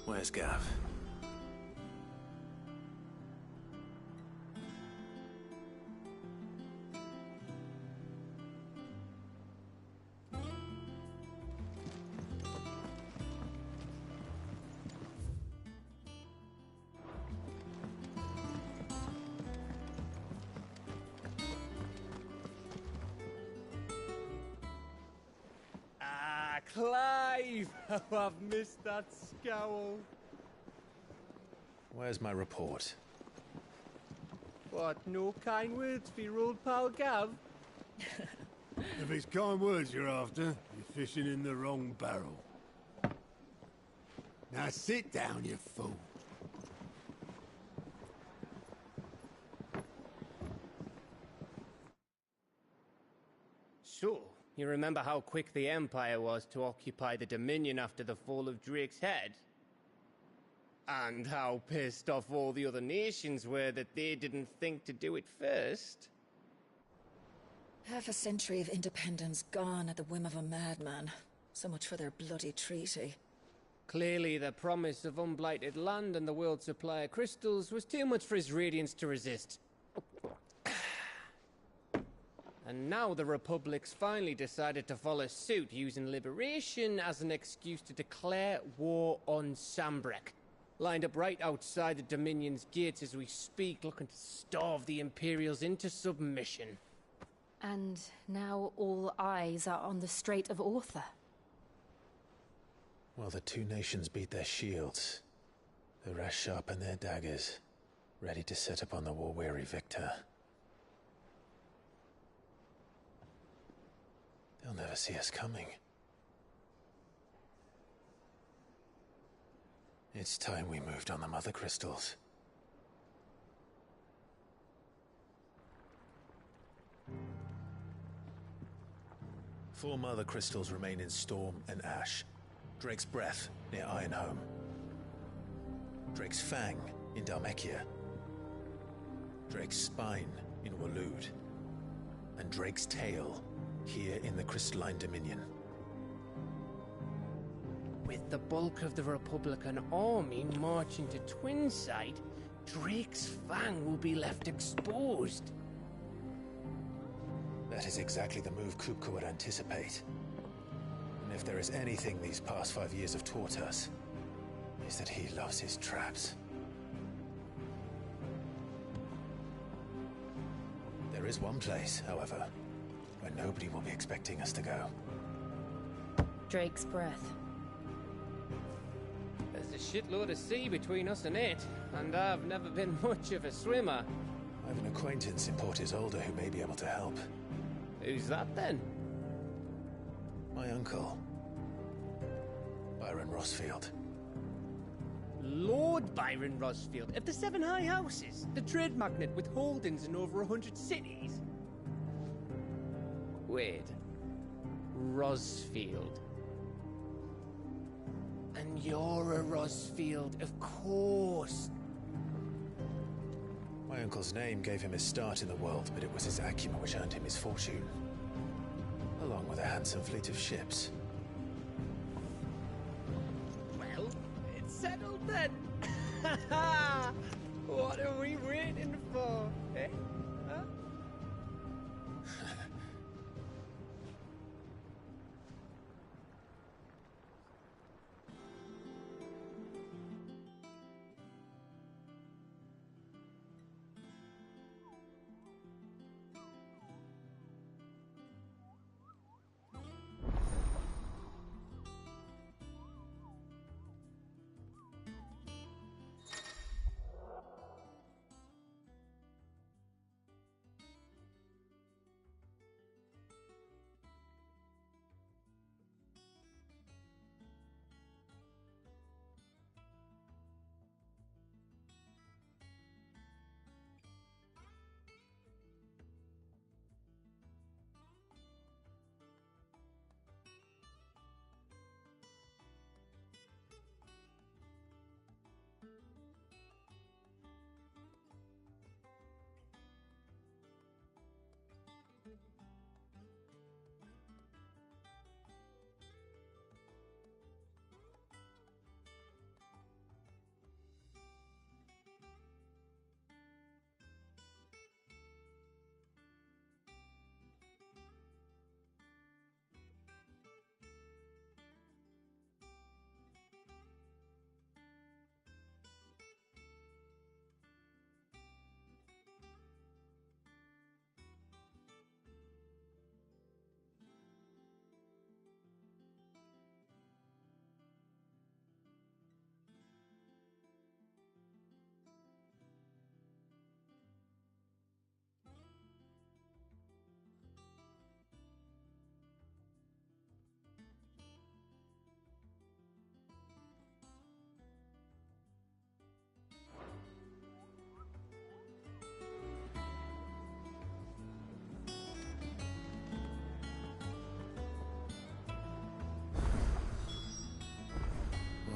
Where's Gav? Ah, Clive! How I've missed that scowl. Where's my report? What, no kind words for your old pal Gav? If it's kind words you're after, you're fishing in the wrong barrel. Now sit down, you fool. So, you remember how quick the Empire was to occupy the Dominion after the fall of Drake's head? And how pissed off all the other nations were that they didn't think to do it first? Half a century of independence gone at the whim of a madman. So much for their bloody treaty. Clearly, the promise of unblighted land and the world's supply of crystals was too much for his radiance to resist. And now the Republic's finally decided to follow suit, using liberation as an excuse to declare war on Sambrek. Lined up right outside the Dominion's gates as we speak, looking to starve the Imperials into submission. And now all eyes are on the Strait of Author. While the two nations beat their shields, the rest sharpen their daggers, ready to set upon the war-weary victor. They'll never see us coming. It's time we moved on the Mother Crystals. Four Mother Crystals remain in Storm and Ash. Drake's Breath near Ironhome. Drake's Fang in Dhalmekia. Drake's Spine in Waloed. And Drake's Tail here in the Crystalline Dominion. With the bulk of the Republican army marching to Twinside, Drake's Fang will be left exposed. That is exactly the move Kupka would anticipate. And if there is anything these past 5 years have taught us, is that he loves his traps. There is one place, however, where nobody will be expecting us to go. Drake's Breath. There's a shitload of sea between us and it, and I've never been much of a swimmer. I have an acquaintance in Port Isolde who may be able to help. Who's that then? My uncle, Byron Rosfield. Lord Byron Rosfield of the Seven High Houses, the trade magnate with holdings in over 100 cities. Wait, Rosfield. And you're a Rosfield, of course. My uncle's name gave him his start in the world, but it was his acumen which earned him his fortune, along with a handsome fleet of ships. Well, it's settled then. What are we waiting for, eh? Huh?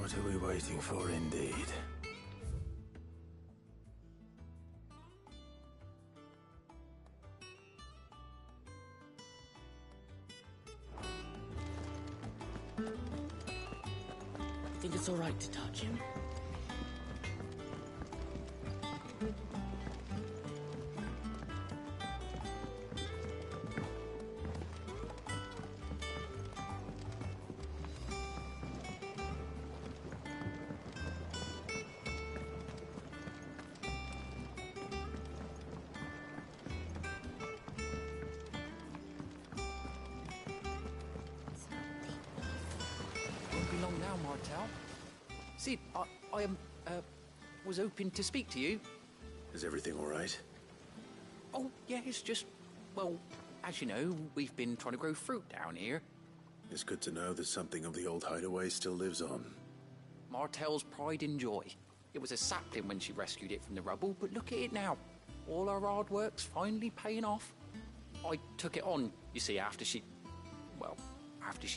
What are we waiting for, indeed? I think it's all right to touch him. Won't be long now, Martel. Sid, I was hoping to speak to you. Is everything all right? Oh, yeah, it's just, well, as you know, we've been trying to grow fruit down here. It's good to know that something of the old hideaway still lives on. Martel's pride and joy. It was a sapling when she rescued it from the rubble, but look at it now. All our hard work's finally paying off. I took it on, you see, after she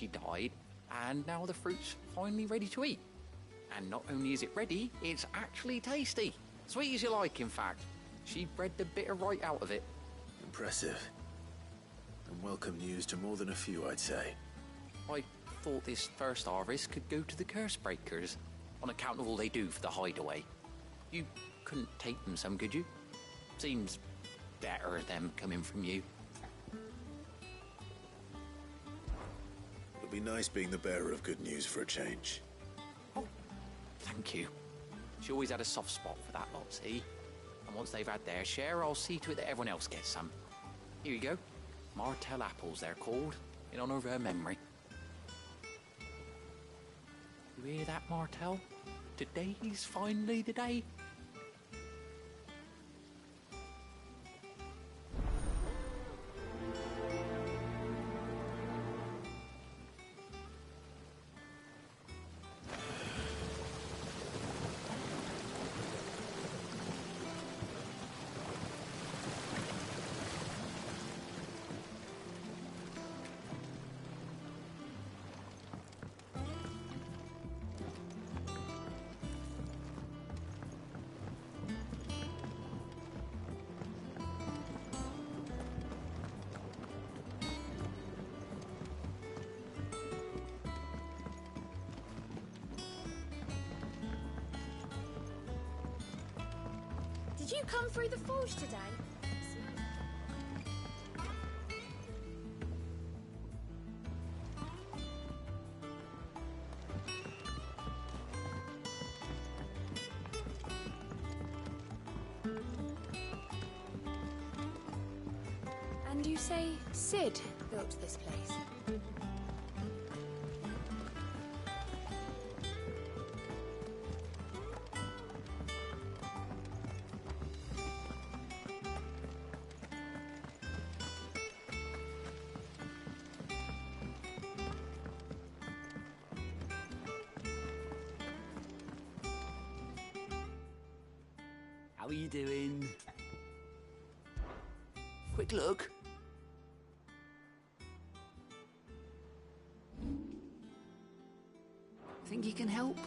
died, and now the fruit's finally ready to eat. And not only is it ready, it's actually tasty. Sweet as you like, in fact. She bred the bitter right out of it. Impressive. And welcome news to more than a few, I'd say. I thought this first harvest could go to the curse breakers, on account of all they do for the hideaway. You couldn't take them some, could you? Seems better them coming from you. It'll be nice being the bearer of good news for a change. Oh, thank you. She always had a soft spot for that lot, see? And once they've had their share, I'll see to it that everyone else gets some. Here you go. Martel apples, they're called, in honor of her memory. You hear that, Martel? Today's finally the day. Did you come through the forge today? And you say Sid built this place? How are you doing? Quick look. Think you can help?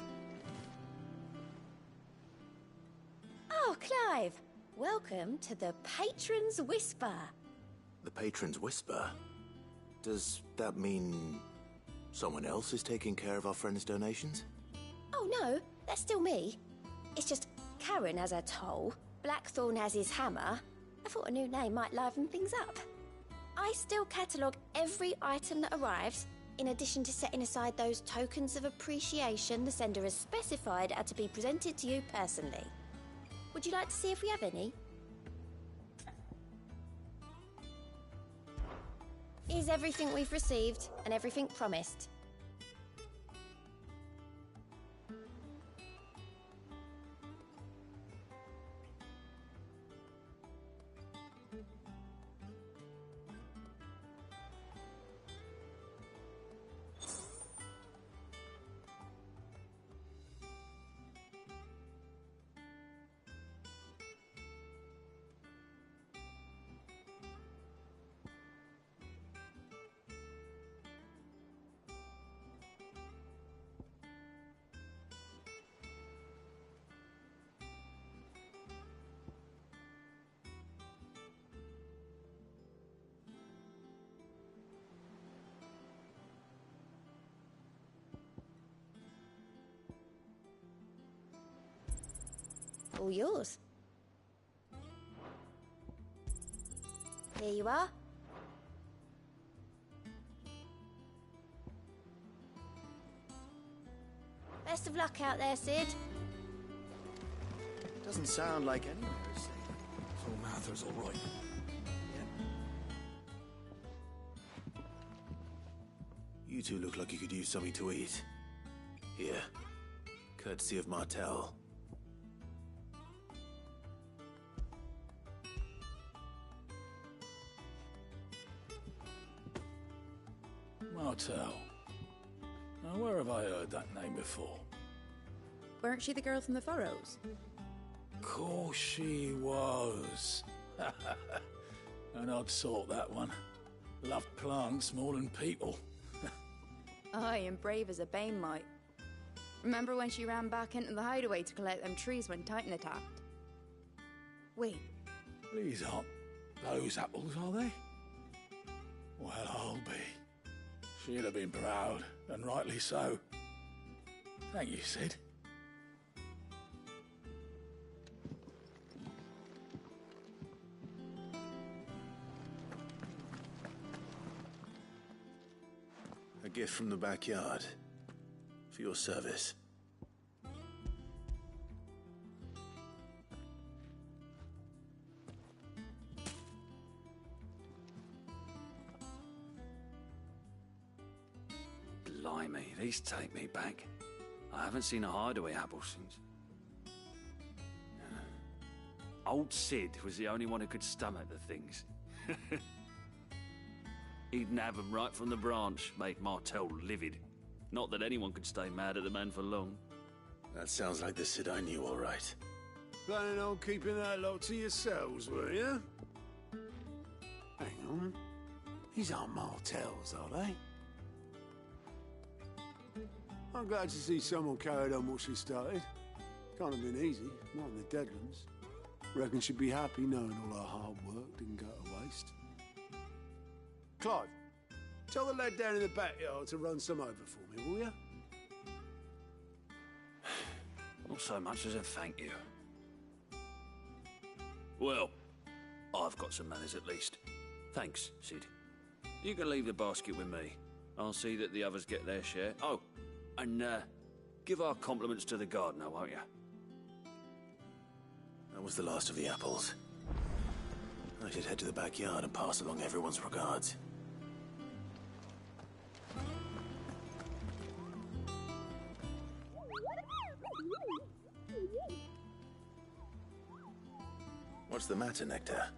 Oh, Clive! Welcome to the Patron's Whisper. The Patron's Whisper? Does that mean someone else is taking care of our friend's donations? Oh no, that's still me. It's just Karen has her toll, Blackthorn has his hammer. I thought a new name might liven things up. I still catalogue every item that arrives, in addition to setting aside those tokens of appreciation the sender has specified are to be presented to you personally. Would you like to see if we have any? Here's everything we've received and everything promised. All yours. Here you are. Best of luck out there, Sid. Doesn't sound like anyone is saying. So Mather's all right. You two look like you could use something to eat. Here. Courtesy of Martel. Martel. Now, where have I heard that name before? Weren't she the girl from the Furrows? Course she was. An odd sort, that one. Loved plants more than people. Aye, and brave as a bane might. Remember when she ran back into the hideaway to collect them trees when Titan attacked? Wait, These aren't those apples, are they? Well, I'll be. She'd have been proud, and rightly so. Thank you, Sid. A gift from the backyard. For your service. Blimey, these take me back. I haven't seen a hideaway apple since. Old Sid was the only one who could stomach the things. He'd nab 'em right from the branch, made Martel livid. Not that anyone could stay mad at the man for long. That sounds like the Sid I knew, all right. Planning on keeping that lot to yourselves, were you? Hang on. These aren't Martels, are they? I'm glad to see someone carried on what she started. Can't have been easy, not in the Deadlands. Reckon she'd be happy knowing all her hard work didn't go to waste. Clive, tell the lad down in the backyard to run some over for me, will you? Not so much as a thank you. Well, I've got some manners at least. Thanks, Sid. You can leave the basket with me. I'll see that the others get their share. Oh, and give our compliments to the gardener, won't you? That was the last of the apples. I should head to the backyard and pass along everyone's regards. What's the matter, Nectar?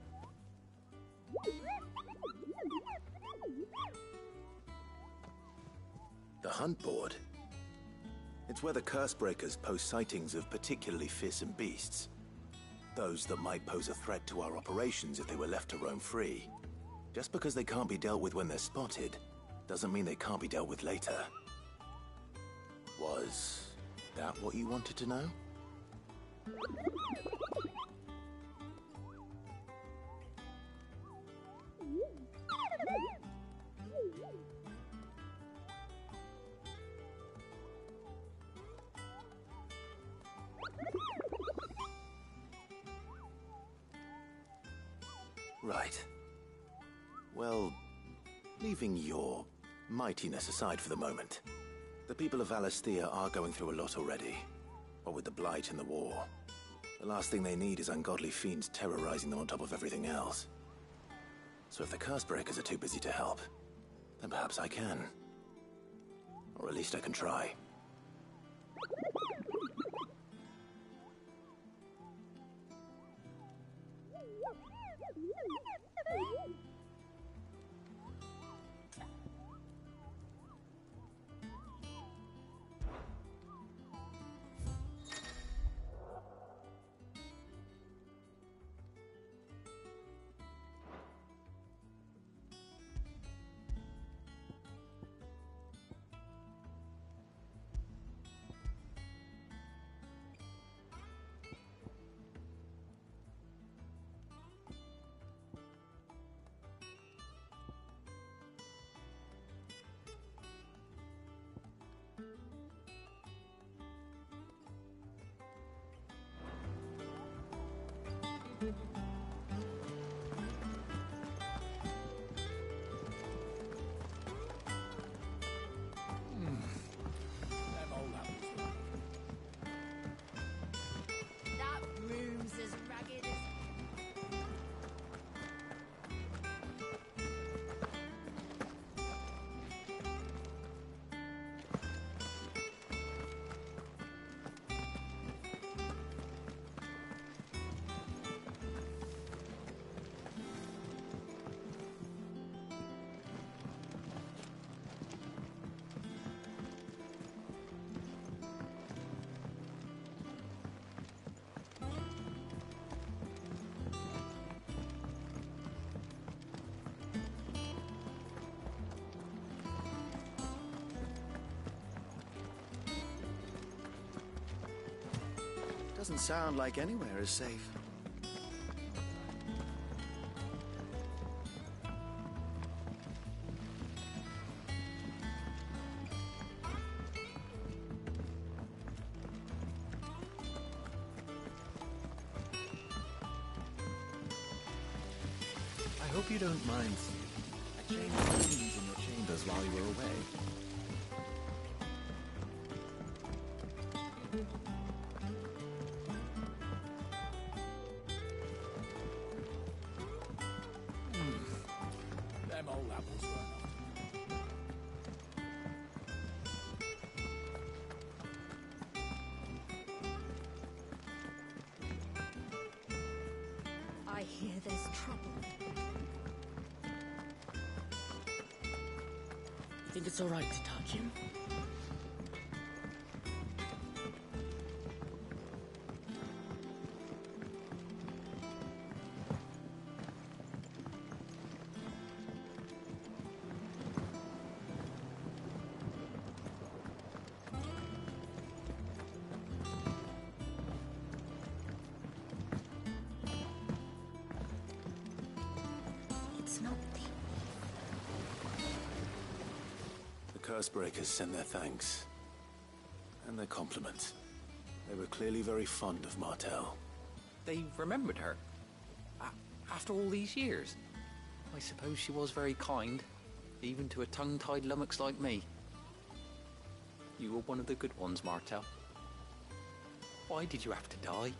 The hunt board? It's where the curse breakers post sightings of particularly fearsome beasts. Those that might pose a threat to our operations if they were left to roam free. Just because they can't be dealt with when they're spotted, doesn't mean they can't be dealt with later. Was that what you wanted to know? Right. Well, leaving your mightiness aside for the moment, the people of Valisthea are going through a lot already. What with the Blight and the war. The last thing they need is ungodly fiends terrorizing them on top of everything else. So if the Cursebreakers are too busy to help, then perhaps I can. Or at least I can try. Doesn't sound like anywhere is safe. I hope you don't mind. I changed things in your chambers while you were away. Them old apples were not. I hear there's trouble. Think it's all right to touch him? It's not The Cursebreakers send their thanks. And their compliments. They were clearly very fond of Martel. They remembered her. After all these years. I suppose she was very kind, even to a tongue-tied lummox like me. You were one of the good ones, Martel. Why did you have to die?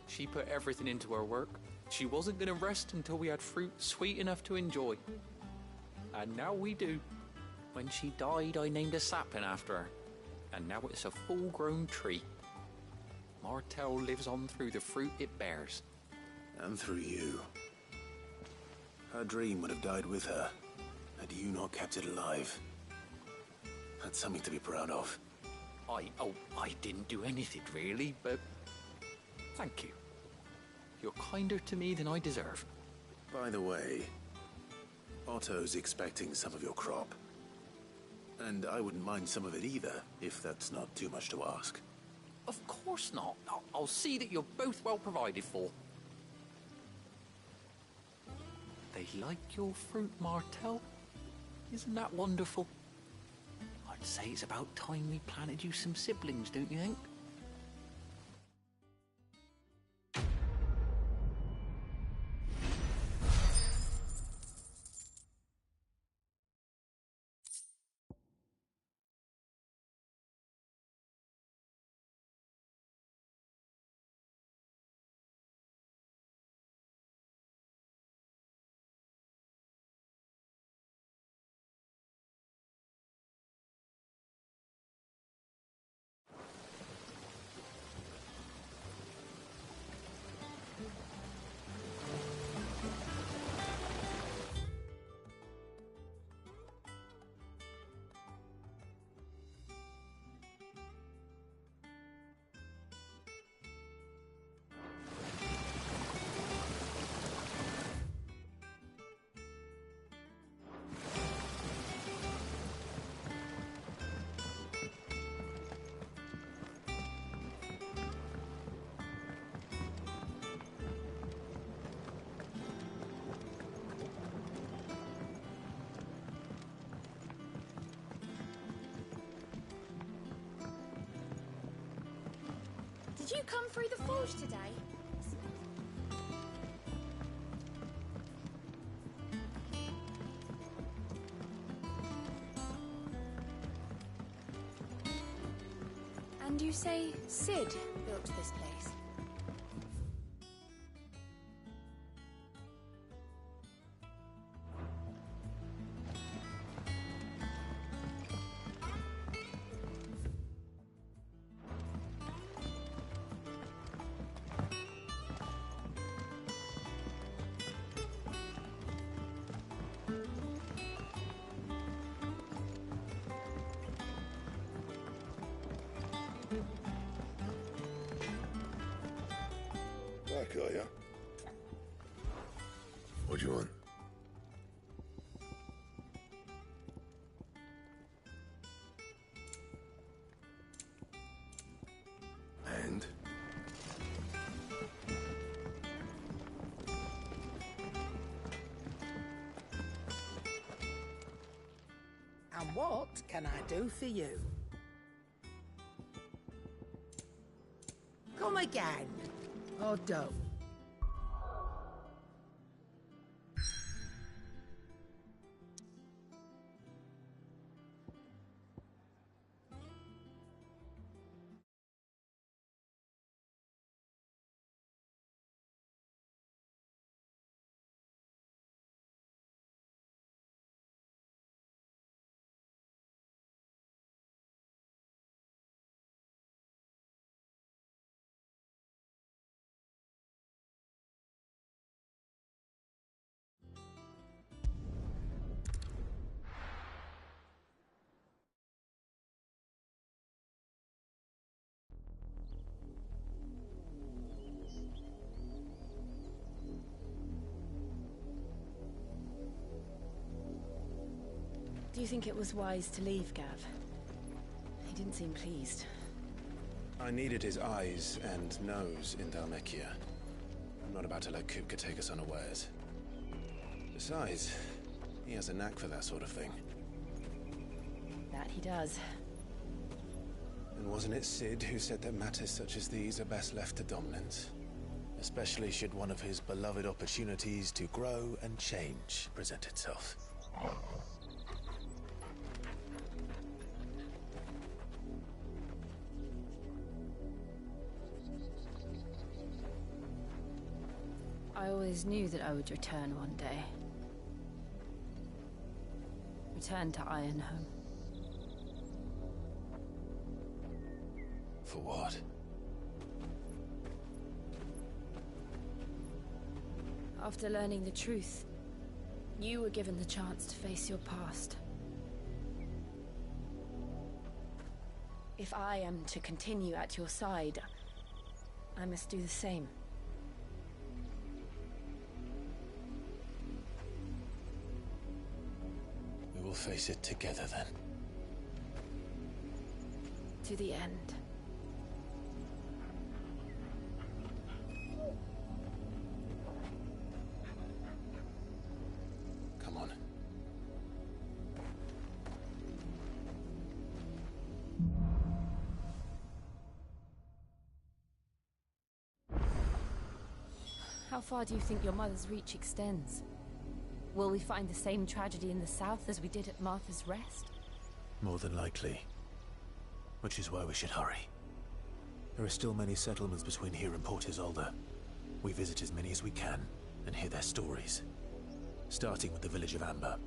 She put everything into her work. She wasn't going to rest until we had fruit sweet enough to enjoy. And now we do. When she died, I named a sapling after her. And now it's a full-grown tree. Martel lives on through the fruit it bears. And through you. Her dream would have died with her, had you not kept it alive. That's something to be proud of. I didn't do anything really, but thank you. You're kinder to me than I deserve. By the way, Otto's expecting some of your crop. And I wouldn't mind some of it either, if that's not too much to ask. Of course not. I'll see that you're both well provided for. They like your fruit, Martel. Isn't that wonderful? I'd say it's about time we planted you some siblings, don't you think? Did you come through the forge today? And you say Sid built this place? Back, are ya? What do you want? And what can I do for you? Come again. Or don't. Do you think it was wise to leave, Gav? He didn't seem pleased. I needed his eyes and nose in Dhalmekia. I'm not about to let Kupka take us unawares. Besides, he has a knack for that sort of thing. That he does. And wasn't it Sid who said that matters such as these are best left to dominance? Especially should one of his beloved opportunities to grow and change present itself. I always knew that I would return one day. Return to Ironhome. For what? After learning the truth, you were given the chance to face your past. If I am to continue at your side, I must do the same. We will face it together then. To the end. Come on. How far do you think your mother's reach extends? Will we find the same tragedy in the south as we did at Martha's Rest? More than likely. Which is why we should hurry. There are still many settlements between here and Port Isolde. We visit as many as we can and hear their stories. Starting with the village of Amber.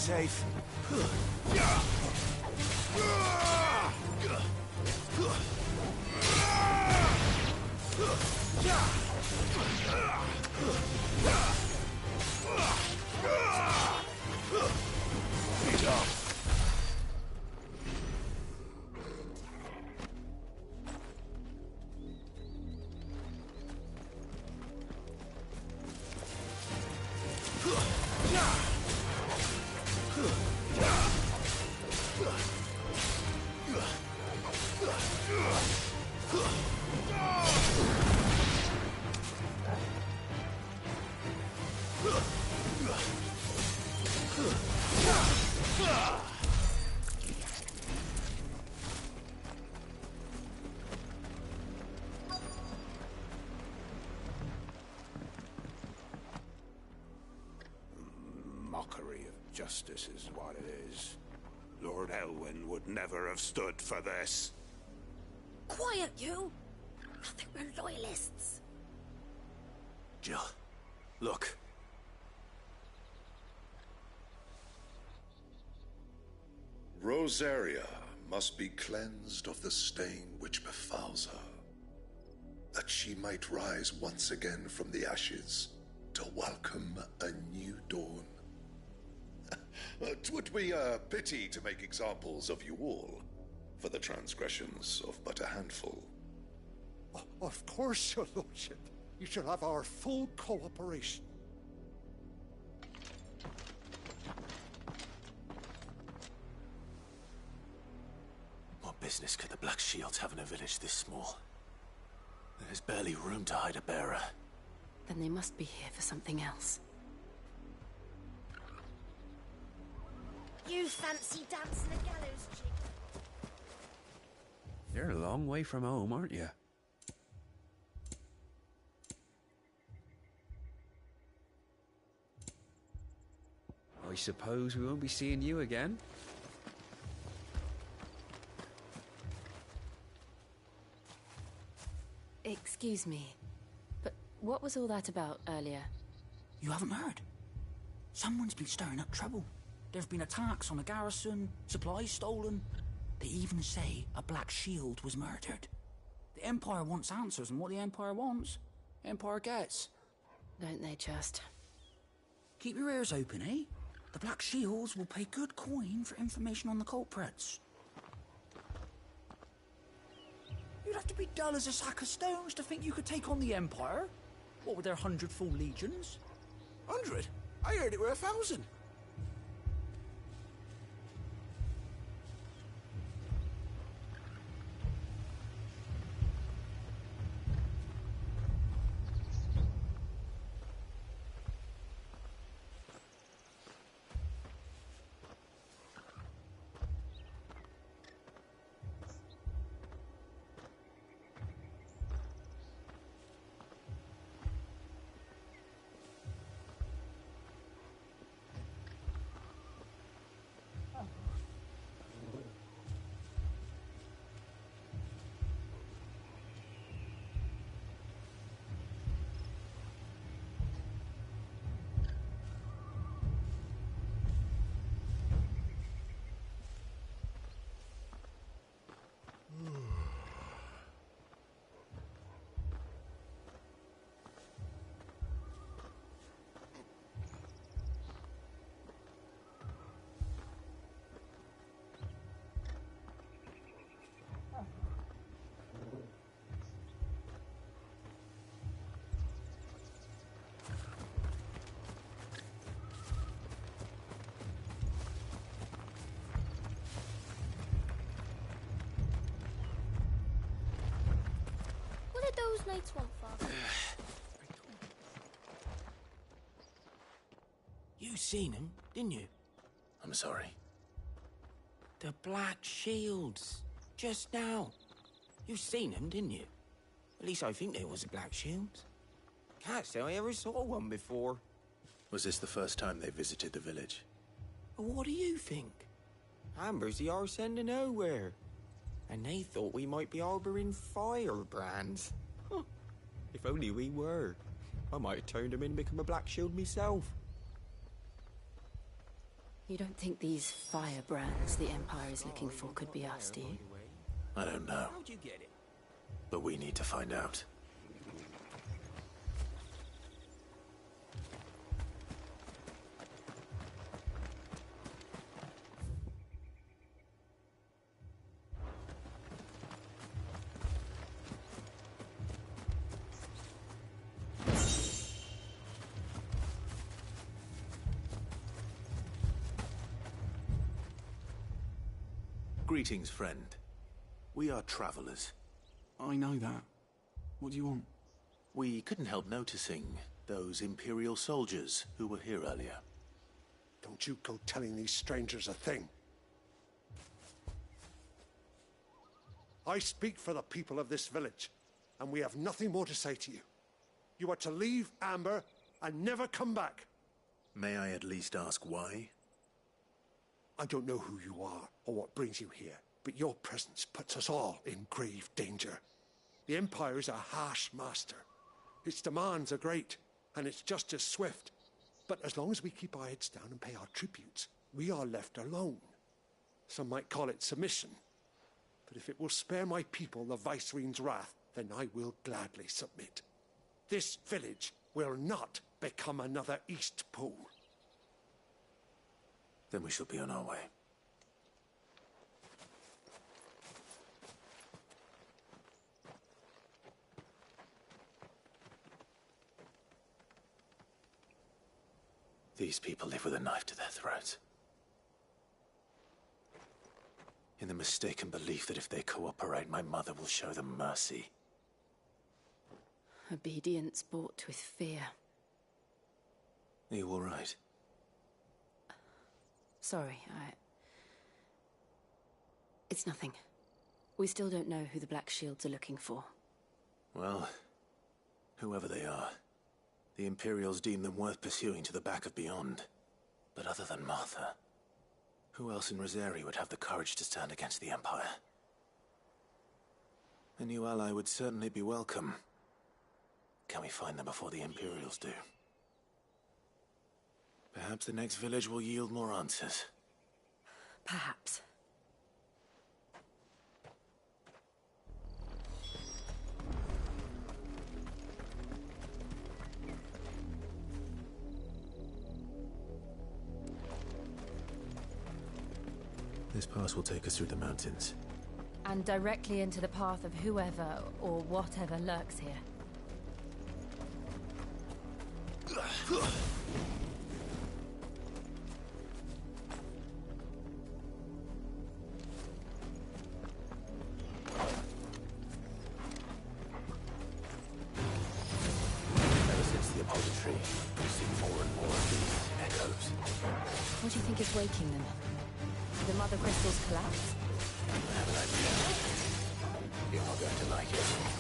safe. Mockery of justice is what it is. Lord Elwyn would never have stood for this. Quiet, you! I think we're loyalists. Jill, look. Rosaria must be cleansed of the stain which befouls her, that she might rise once again from the ashes to welcome a new dawn. 'Twould be a pity to make examples of you all for the transgressions of but a handful. Of course, your lordship. You shall have our full cooperation. What business could the Black Shields have in a village this small? There's barely room to hide a bearer. Then they must be here for something else. You fancy dancing a gallows chick? You're a long way from home, aren't you? I suppose we won't be seeing you again. Excuse me, but what was all that about earlier? You haven't heard? Someone's been stirring up trouble. There've been attacks on the garrison, supplies stolen. They even say a Black Shield was murdered. The Empire wants answers, and what the Empire wants, Empire gets. Don't they just? Keep your ears open, eh? The Black Shields will pay good coin for information on the culprits. You'd have to be dull as a sack of stones to think you could take on the Empire. What with their 100 full legions? 100? I heard it were 1,000. Those knights want, Father? You seen them, didn't you? I'm sorry. The Black Shields. Just now. You seen them, didn't you? At least I think there was a Black Shields. Can't say I ever saw one before. Was this the first time they visited the village? But what do you think? Amber's the arse end of nowhere. And they thought we might be harboring firebrands. Huh. If only we were. I might have turned them in and become a Black Shield myself. You don't think these firebrands the Empire is looking for could be us, do you? I don't know. How'd you get it? But we need to find out. Greetings, friend. We are travelers. I know that. What do you want? We couldn't help noticing those Imperial soldiers who were here earlier. Don't you go telling these strangers a thing. I speak for the people of this village, and we have nothing more to say to you. You are to leave Amber and never come back. May I at least ask why? I don't know who you are or what brings you here, but your presence puts us all in grave danger. The Empire is a harsh master. Its demands are great, and its justice swift. But as long as we keep our heads down and pay our tributes, we are left alone. Some might call it submission. But if it will spare my people the Viceroy's wrath, then I will gladly submit. This village will not become another Eastpool. Then we shall be on our way. These people live with a knife to their throats. In the mistaken belief that if they cooperate, my mother will show them mercy. Obedience bought with fear. Are you all right? Sorry, It's nothing. We still don't know who the Black Shields are looking for. Well, whoever they are, the Imperials deem them worth pursuing to the back of beyond. But other than Martha, who else in Rosari would have the courage to stand against the Empire? A new ally would certainly be welcome. Can we find them before the Imperials do? Perhaps the next village will yield more answers. Perhaps. This pass will take us through the mountains. And directly into the path of whoever or whatever lurks here. Ever since the apology, we've seen more and more of these echoes. What do you think is waking them? The Mother Crystal's collapse? I have an idea. You're not going to like it.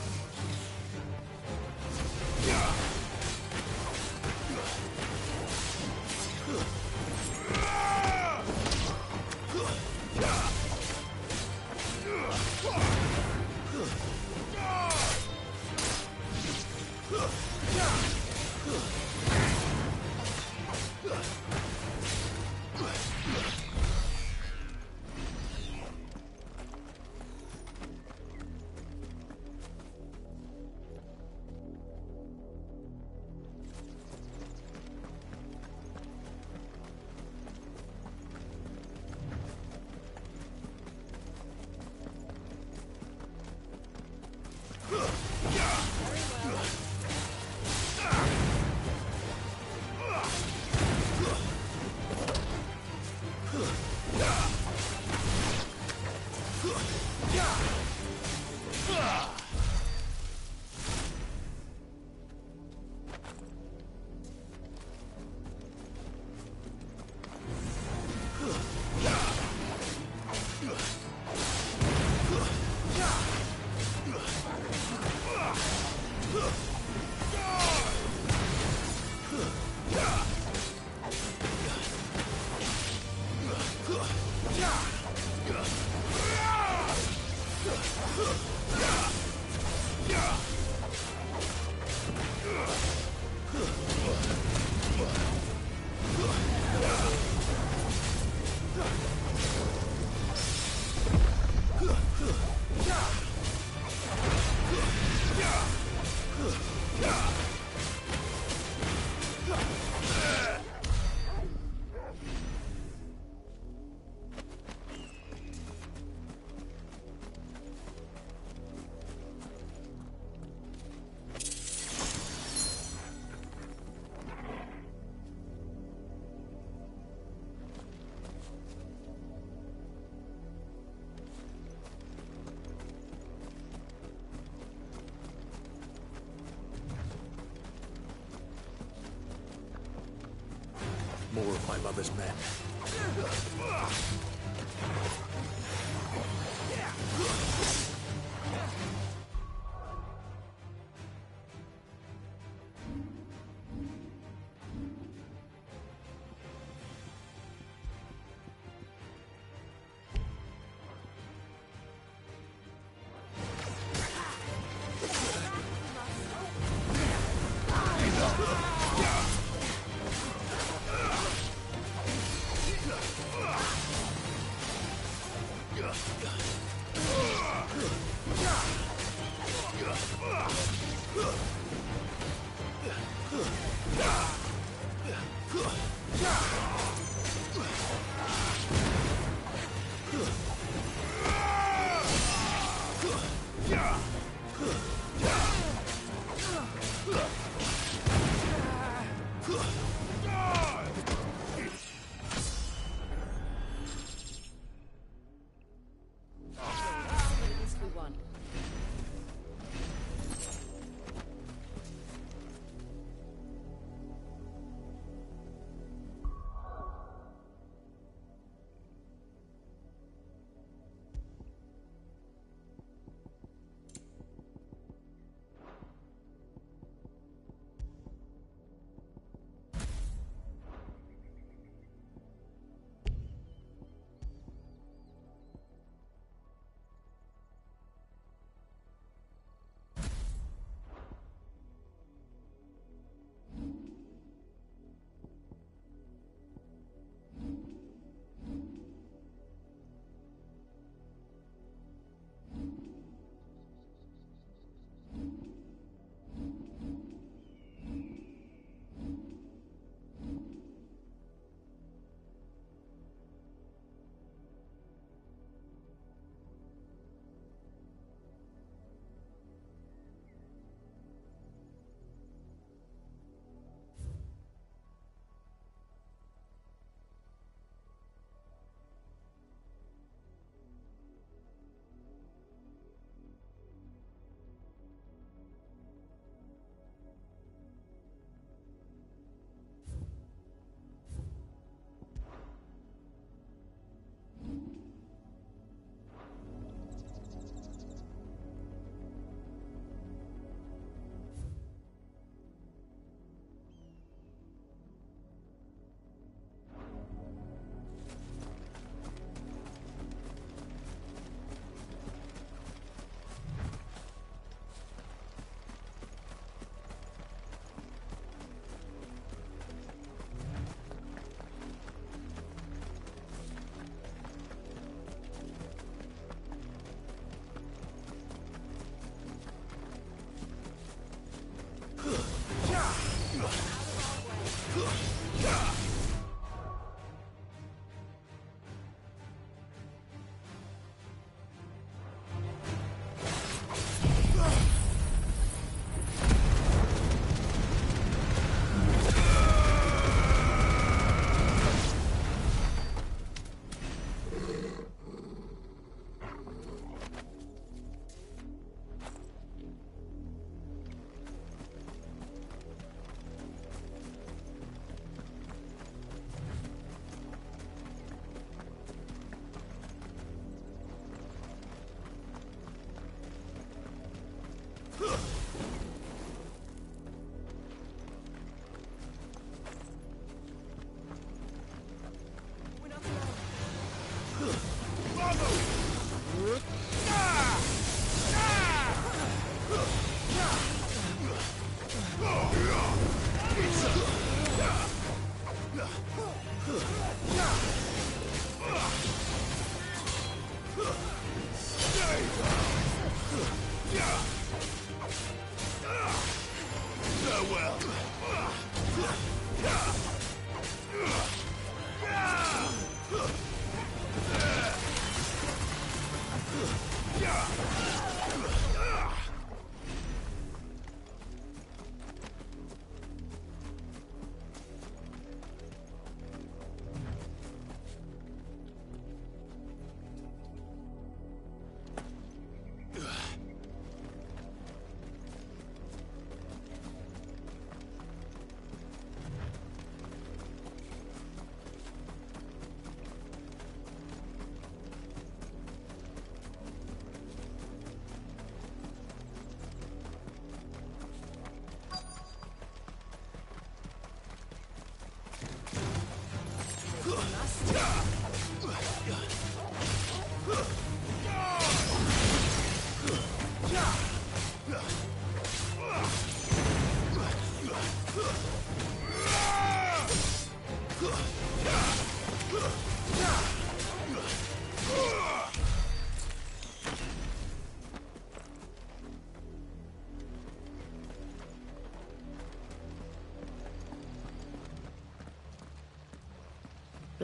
mother's men.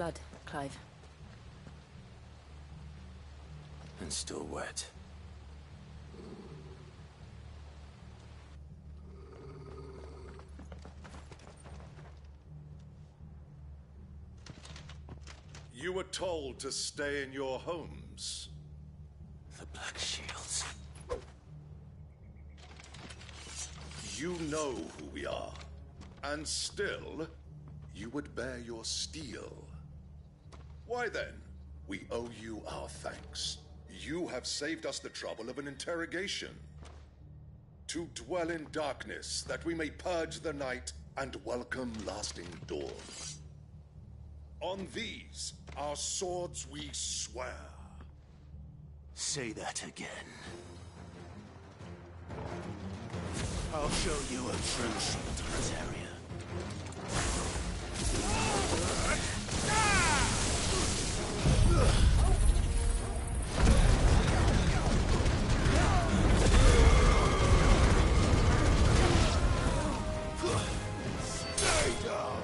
blood, Clive. And still wet. You were told to stay in your homes. The Black Shields. You know who we are. And still, you would bear your steel. Why then? We owe you our thanks. You have saved us the trouble of an interrogation. To dwell in darkness, that we may purge the night and welcome lasting dawn. On these, our swords we swear. Say that again. I'll show you a true proletariat. Stay down!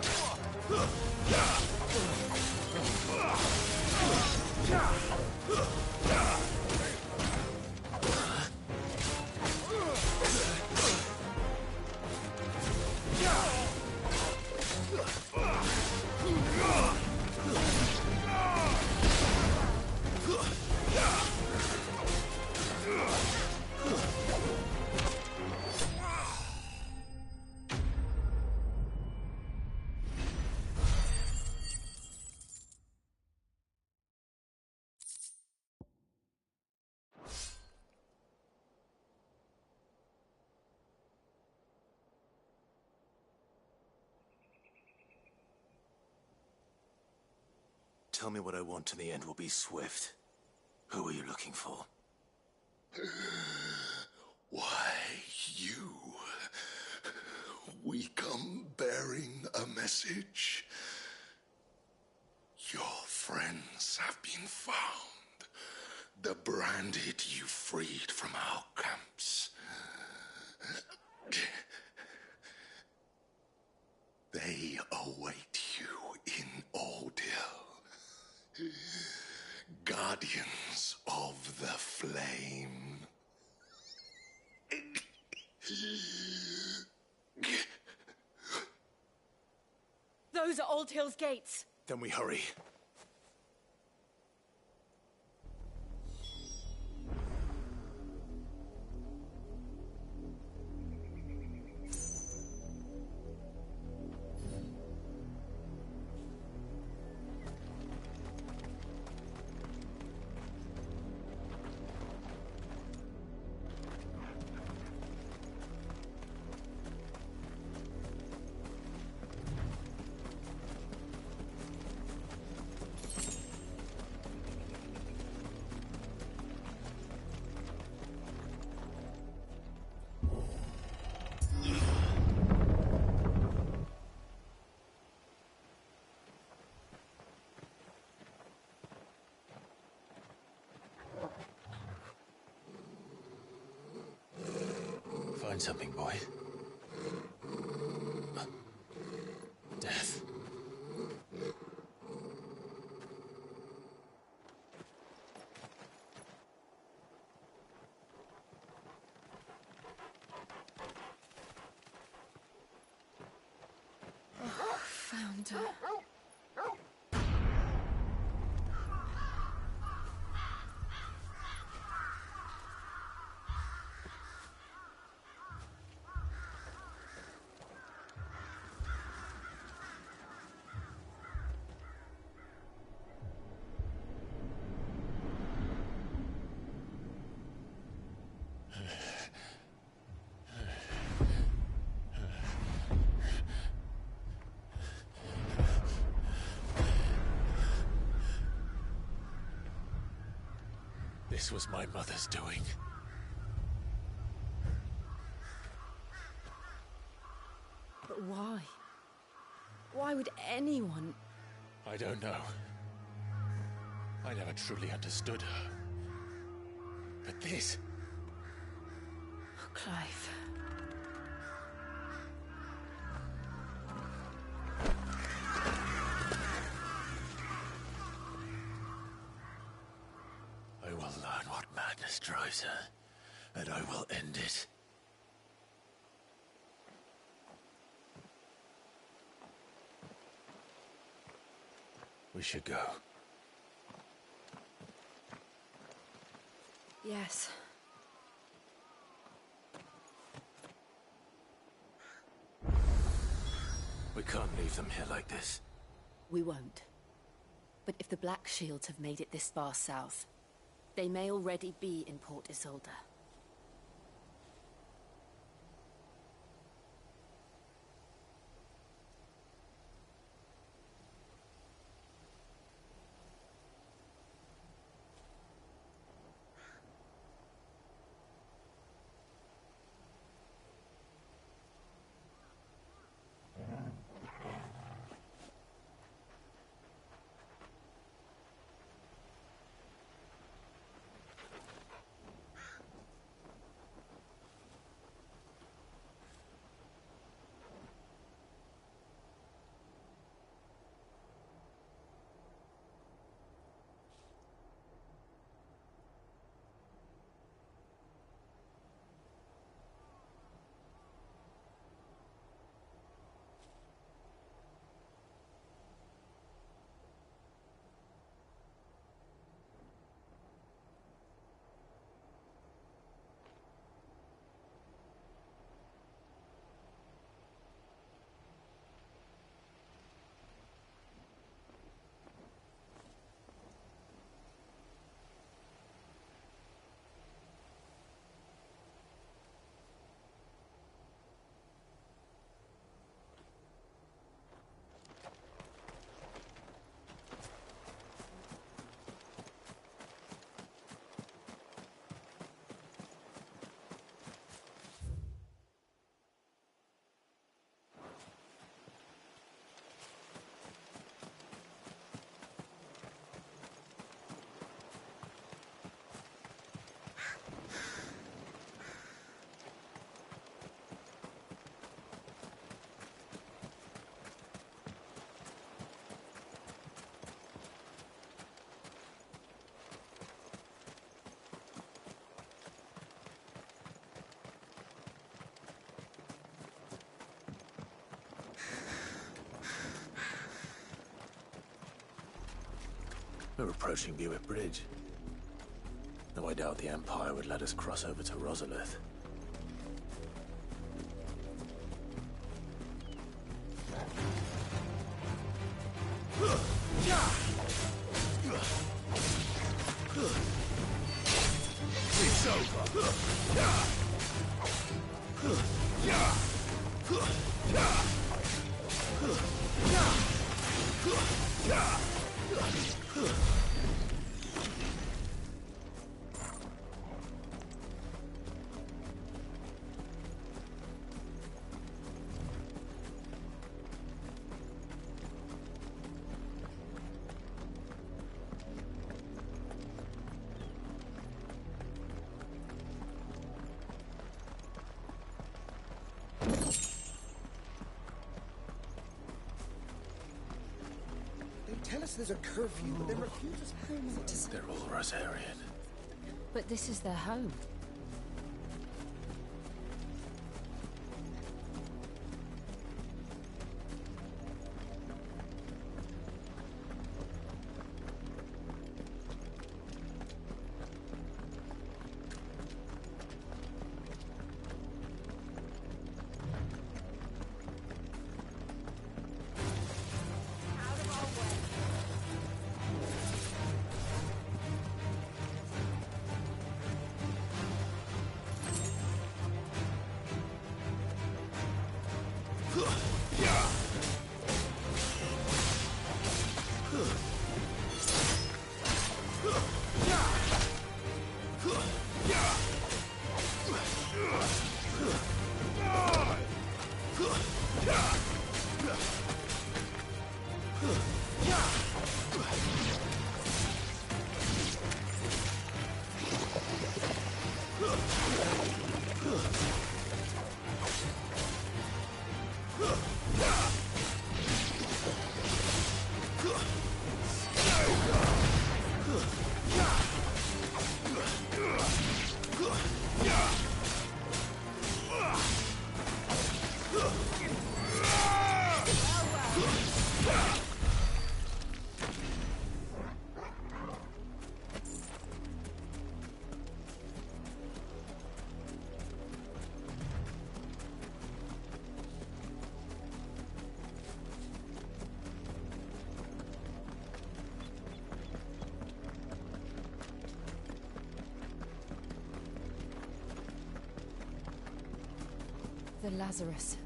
Tell me what I want and the end will be swift. Who are you looking for? Why, you. We come bearing a message. Your friends have been found. The branded you freed from our camps. They await you in Oldhill. Guardians of the Flame. Those are Old Hill's gates. Then we hurry. Find something, boy. Death. Found her. This was my mother's doing. But why? Why would anyone... I don't know. I never truly understood her. But this... Oh, Clive. what madness drives her, and I will end it. We should go. Yes. We can't leave them here like this. We won't. But if the Black Shields have made it this far south, they may already be in Port Isolde. We're approaching Buick Bridge. Though I doubt the Empire would let us cross over to Rosalith. It's over. Tell us there's a curfew, but then refuse us payment. They're all Rosarian. But this is their home. the Lazarus.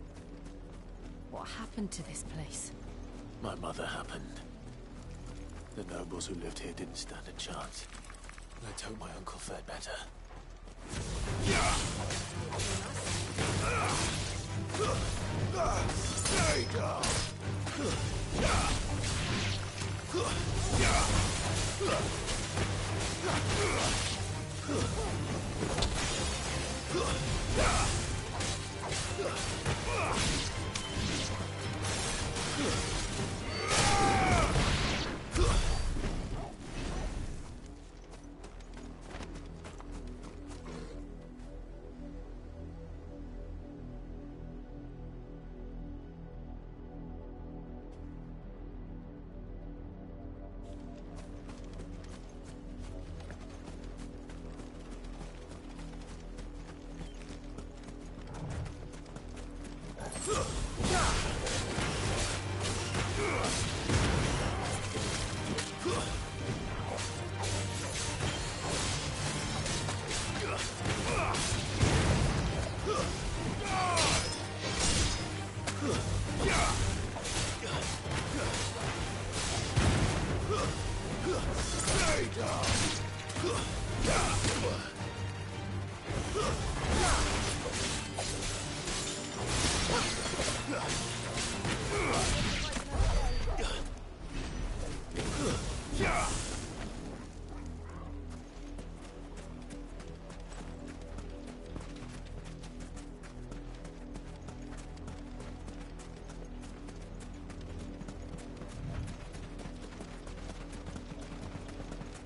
What happened to this place? My mother happened. The nobles who lived here didn't stand a chance. Let's hope my uncle fared better. Stay down!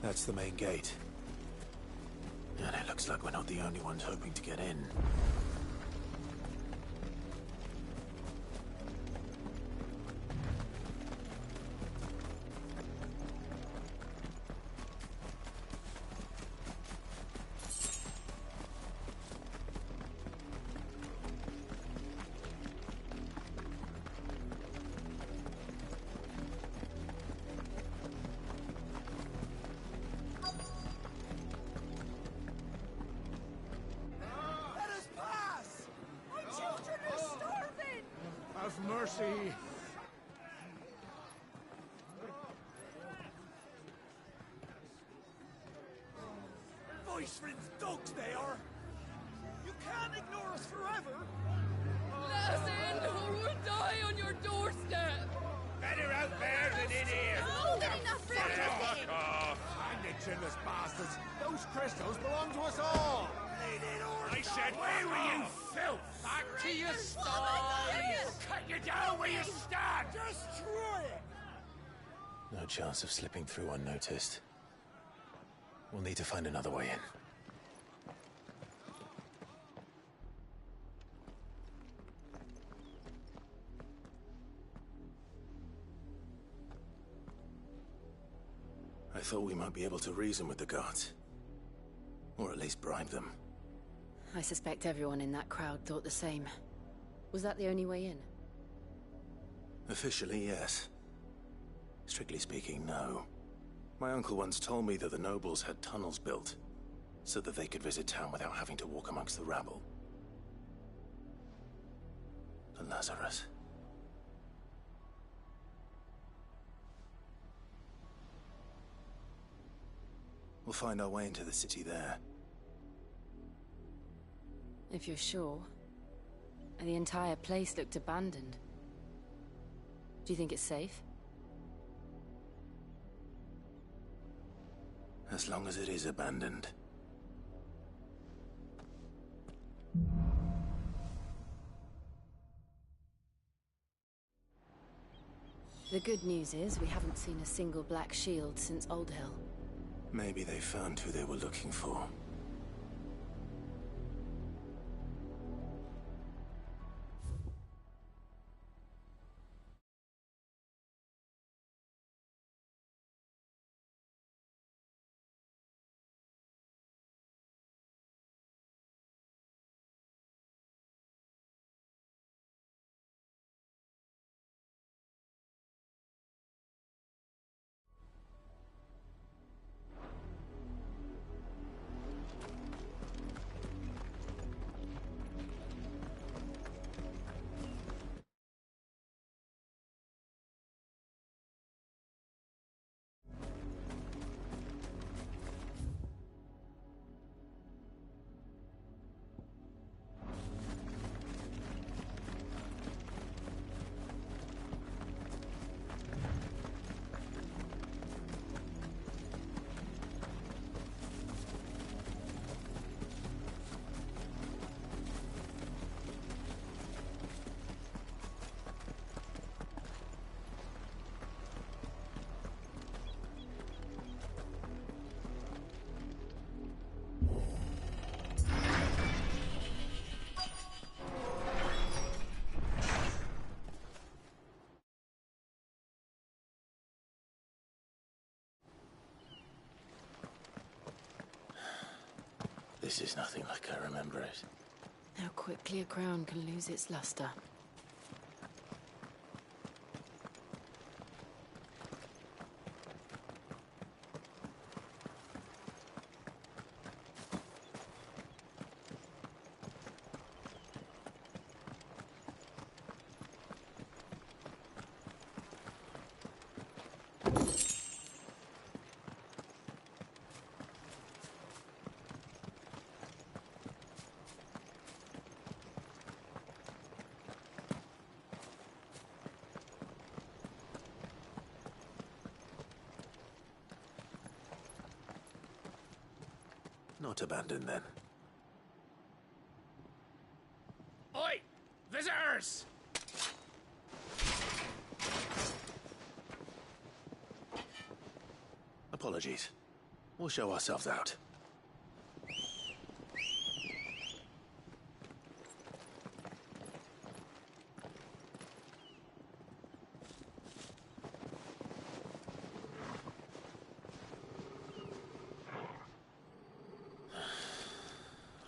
That's the main gate. And it looks like we're not the only ones hoping to get in. Mercy. Voice-rinsed dogs they are. You can't ignore us forever. Let us in or we'll die on your doorstep. Better out there than in here. More than enough room to Fuck sit. off. Hang the chinless bastards. Those crystals belong to us all. I said, where were you, filth? Back to your sties. Cut you down where you stand. Destroy it. No chance of slipping through unnoticed. We'll need to find another way in. I thought we might be able to reason with the guards. Or at least bribe them. I suspect everyone in that crowd thought the same. Was that the only way in? Officially, yes. Strictly speaking, no. My uncle once told me that the nobles had tunnels built, so that they could visit town without having to walk amongst the rabble. The Lazarus. We'll find our way into the city there. If you're sure. The entire place looked abandoned. Do you think it's safe? As long as it is abandoned. The good news is we haven't seen a single black shield since Old Hill. Maybe they found who they were looking for. This is nothing like I remember it. How quickly a crown can lose its luster. Not abandoned, then. Oi! Visitors! Apologies. We'll show ourselves out.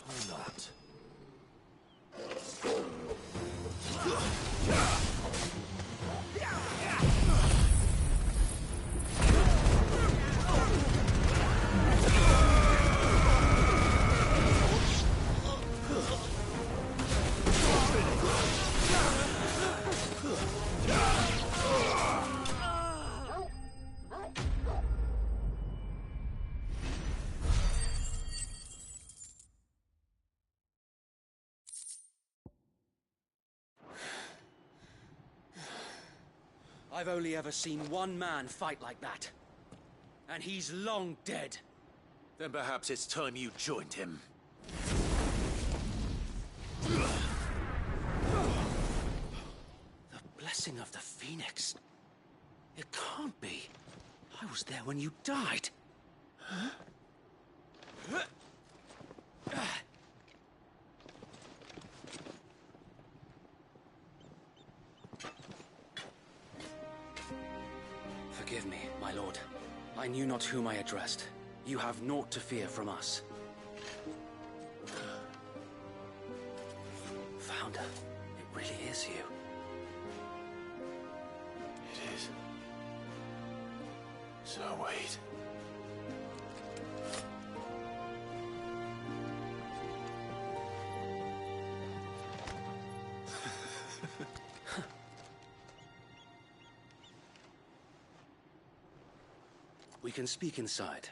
Or not. I've only ever seen one man fight like that. And he's long dead. Then perhaps it's time you joined him. The blessing of the Phoenix. It can't be. I was there when you died. Huh? Forgive me, my lord. I knew not whom I addressed. You have naught to fear from us. Founder, it really is you. It is. So wait. We can speak inside.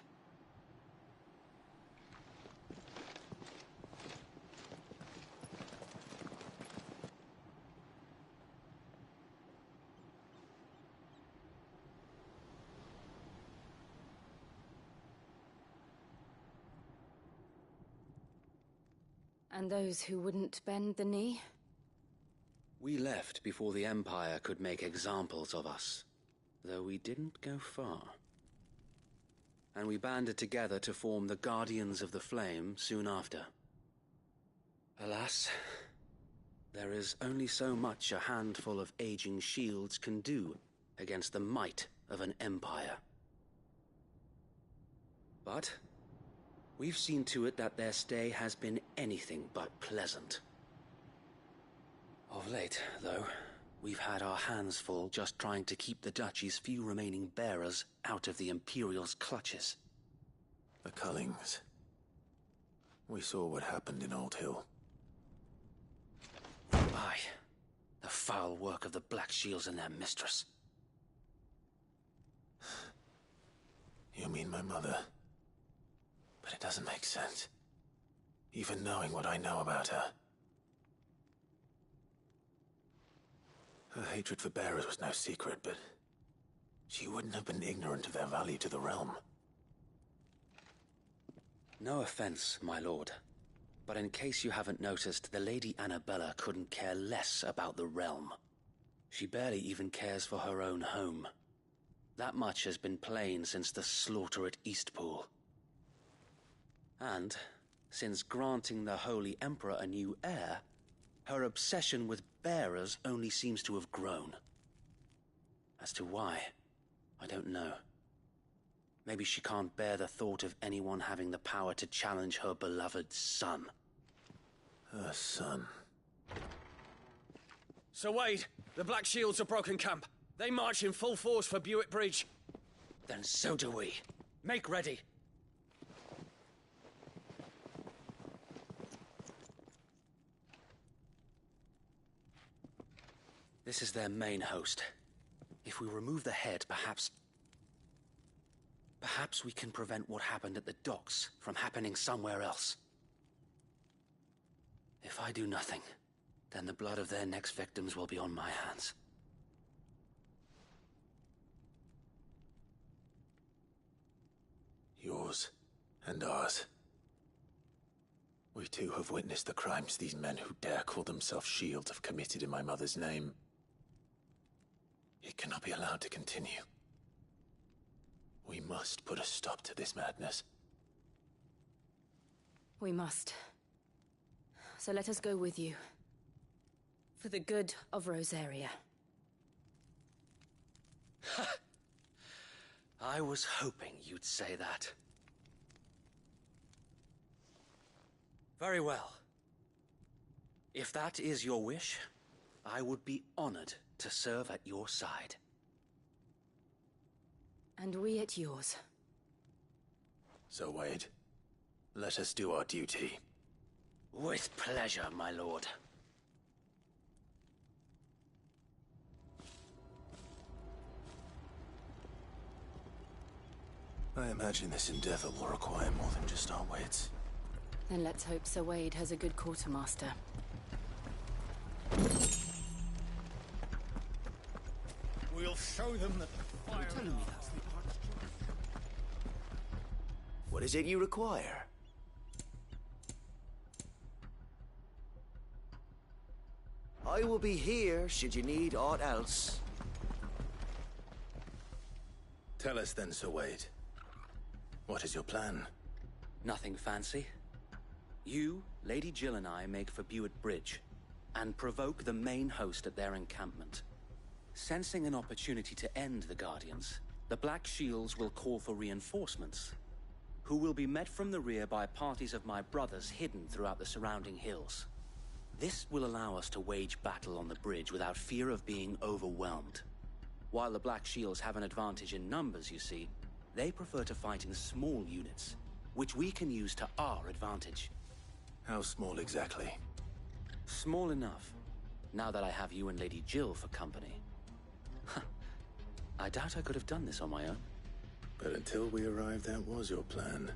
And those who wouldn't bend the knee? We left before the Empire could make examples of us, though we didn't go far. And we banded together to form the Guardians of the Flame soon after. Alas, there is only so much a handful of aging shields can do against the might of an empire. But we've seen to it that their stay has been anything but pleasant. Of late, though, we've had our hands full just trying to keep the Duchy's few remaining bearers out of the Imperial's clutches. The Cullings. We saw what happened in Old Hill. Aye. The foul work of the Black Shields and their mistress. You mean my mother? But it doesn't make sense. Even knowing what I know about her. Her hatred for bearers was no secret, but she wouldn't have been ignorant of their value to the realm. No offense, my lord, but in case you haven't noticed, the Lady Annabella couldn't care less about the realm. She barely even cares for her own home. That much has been plain since the slaughter at Eastpool. And, since granting the Holy Emperor a new heir, her obsession with bearers only seems to have grown. As to why, I don't know. Maybe she can't bear the thought of anyone having the power to challenge her beloved son. Her son. Sir Wade, the Black Shields have broken camp. They march in full force for Buick Bridge. Then so do we. Make ready. This is their main host. If we remove the head, perhaps we can prevent what happened at the docks from happening somewhere else. If I do nothing, then the blood of their next victims will be on my hands. Yours and ours. We too have witnessed the crimes these men who dare call themselves Shields have committed in my mother's name. It cannot be allowed to continue. We must put a stop to this madness. We must. So let us go with you. For the good of Rosaria. I was hoping you'd say that. Very well. If that is your wish, I would be honored to serve at your side. And we at yours. So, Wade, let us do our duty. With pleasure, my lord. I imagine this endeavor will require more than just our wits. Then let's hope Sir Wade has a good quartermaster. We'll show them that the fire... telling me that's the Archduke? What is it you require? I will be here should you need aught else. Tell us then, Sir Wade. What is your plan? Nothing fancy. You, Lady Jill and I make for Buick Bridge, and provoke the main host at their encampment. Sensing an opportunity to end the Guardians, the Black Shields will call for reinforcements, who will be met from the rear by parties of my brothers hidden throughout the surrounding hills. This will allow us to wage battle on the bridge without fear of being overwhelmed. While the Black Shields have an advantage in numbers, you see, they prefer to fight in small units, which we can use to our advantage. How small exactly? Small enough, now that I have you and Lady Jill for company. I doubt I could have done this on my own. But until we arrived, that was your plan.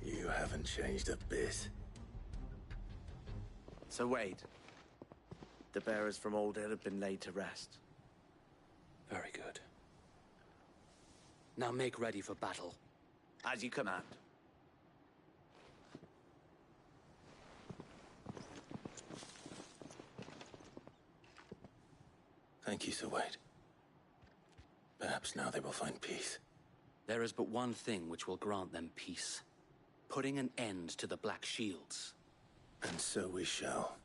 You haven't changed a bit. So Wade, the bearers from Old Hill have been laid to rest. Very good. Now make ready for battle. As you command. Thank you, Sir Wade. Perhaps now they will find peace. There is but one thing which will grant them peace. Putting an end to the Black Shields. And so we shall.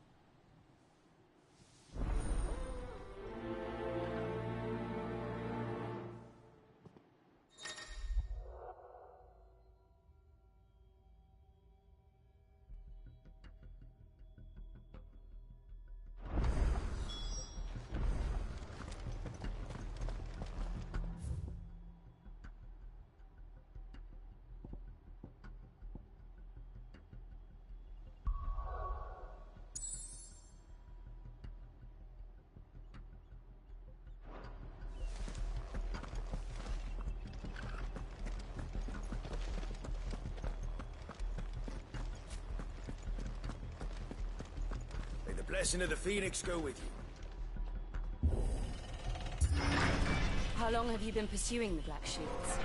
Blessing of the Phoenix go with you. How long have you been pursuing the Black Shields?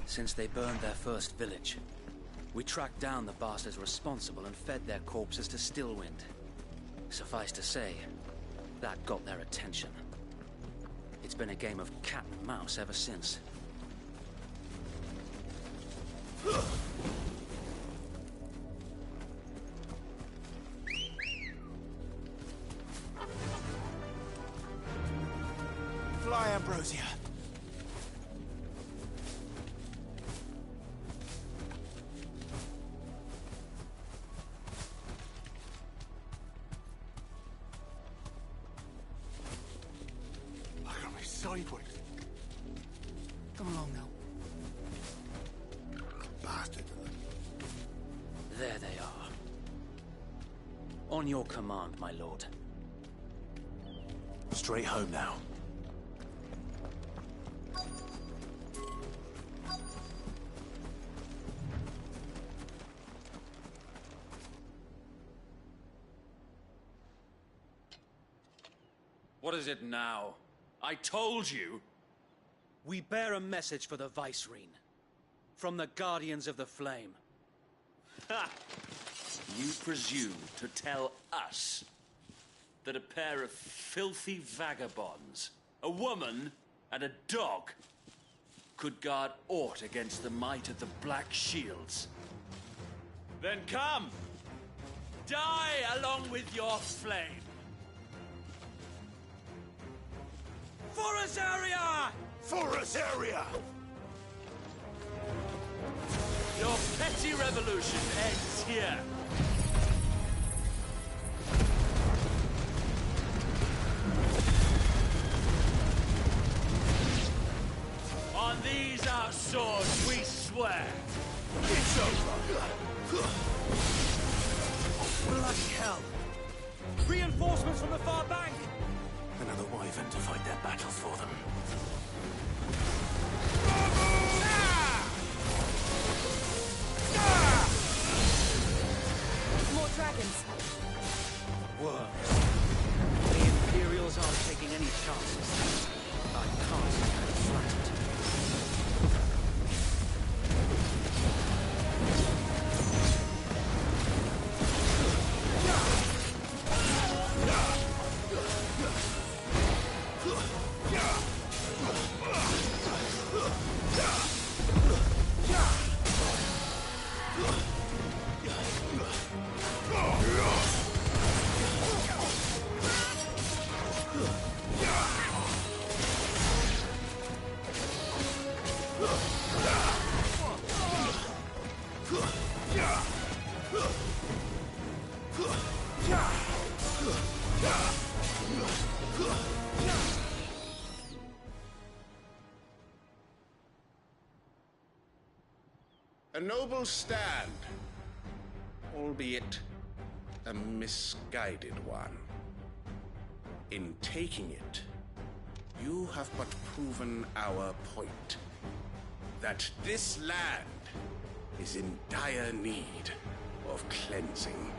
Since they burned their first village. We tracked down the bastards responsible and fed their corpses to Stillwind. Suffice to say, that got their attention. It's been a game of cat and mouse ever since. Fly, Ambrosia. driveway. Come along now. Bastard. There they are. On your command, my lord. Straight home now. What is it now? I told you! We bear a message for the Vicereine. From the Guardians of the Flame. Ha! You presume to tell us that a pair of filthy vagabonds, a woman and a dog, could guard aught against the might of the Black Shields? Then come! Die along with your flame! For Azaria! For Azaria! Your petty revolution ends here. On these our swords we swear. It's over. Bloody hell! Reinforcements from the far bank! Another wyvern to fight their battles for them. More dragons. Worms. The Imperials aren't taking any chances. I can't confront it. A noble stand, albeit a misguided one. In taking it, you have but proven our point. That this land is in dire need of cleansing.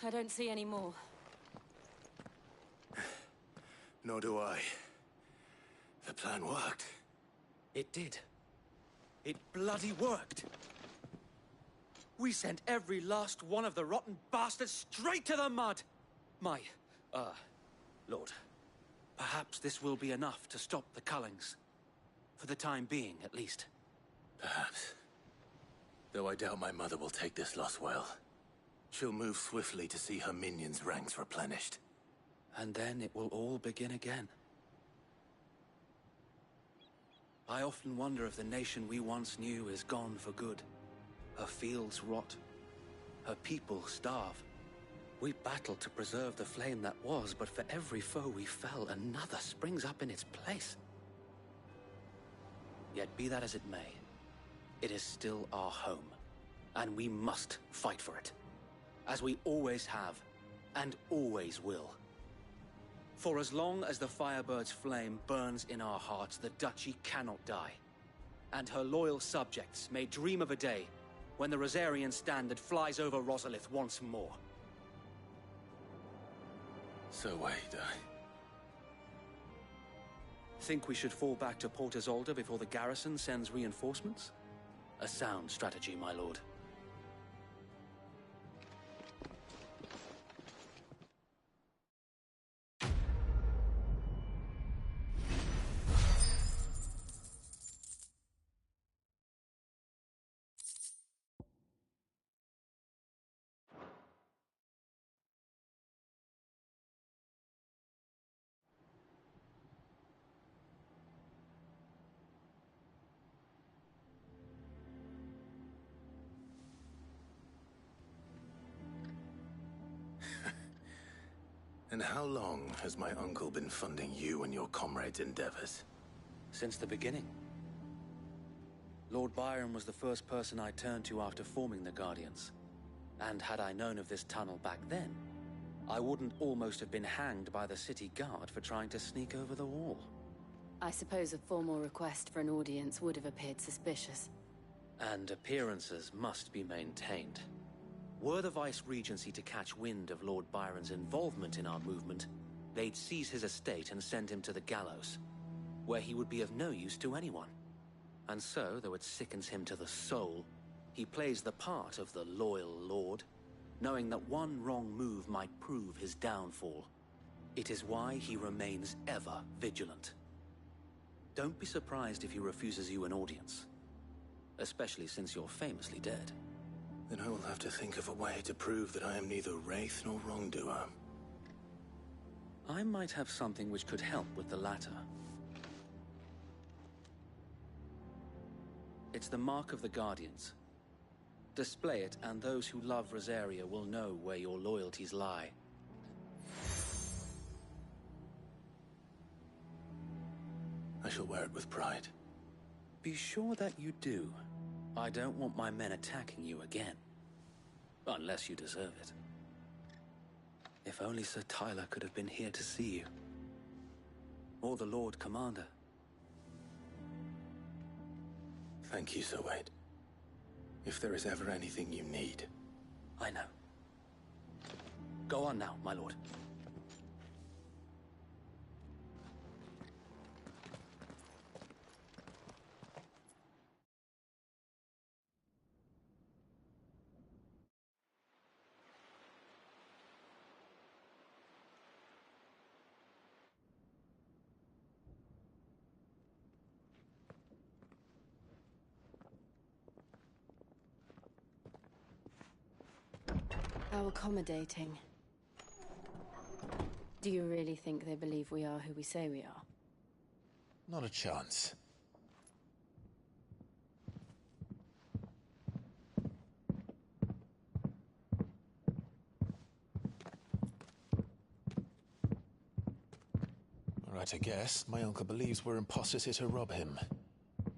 I don't see any more. Nor do I. The plan worked. It did. It bloody worked. We sent every last one of the rotten bastards straight to the mud! My, Lord, perhaps this will be enough to stop the Cullings. For the time being, at least. Perhaps. Though I doubt my mother will take this loss well. She'll move swiftly to see her minions' ranks replenished. And then it will all begin again. I often wonder if the nation we once knew is gone for good. Her fields rot. Her people starve. We battle to preserve the flame that was, but for every foe we fell, another springs up in its place. Yet be that as it may, it is still our home, and we must fight for it, as we always have, and always will. For as long as the Firebird's flame burns in our hearts, the Duchy cannot die, and her loyal subjects may dream of a day when the Rosarian standard flies over Rosalith once more. So wait, Think we should fall back to Port Isolde before the garrison sends reinforcements? A sound strategy, my lord. And how long has my uncle been funding you and your comrades' endeavors? Since the beginning. Lord Byron was the first person I turned to after forming the Guardians. And had I known of this tunnel back then, I wouldn't almost have been hanged by the city guard for trying to sneak over the wall. I suppose a formal request for an audience would have appeared suspicious. And appearances must be maintained. Were the Vice-Regency to catch wind of Lord Byron's involvement in our movement, they'd seize his estate and send him to the gallows, where he would be of no use to anyone. And so, though it sickens him to the soul, he plays the part of the loyal lord, knowing that one wrong move might prove his downfall. It is why he remains ever vigilant. Don't be surprised if he refuses you an audience, especially since you're famously dead. Then I will have to think of a way to prove that I am neither wraith nor wrongdoer. I might have something which could help with the latter. It's the mark of the Guardians. Display it, and those who love Rosaria will know where your loyalties lie. I shall wear it with pride. Be sure that you do. I don't want my men attacking you again. Unless you deserve it. If only Sir Tyler could have been here to see you. Or the Lord Commander. Thank you, Sir Wade. If there is ever anything you need. I know. Go on now, my lord. How accommodating. Do you really think they believe we are who we say we are? Not a chance. Right, I guess. My uncle believes we're imposters here to rob him.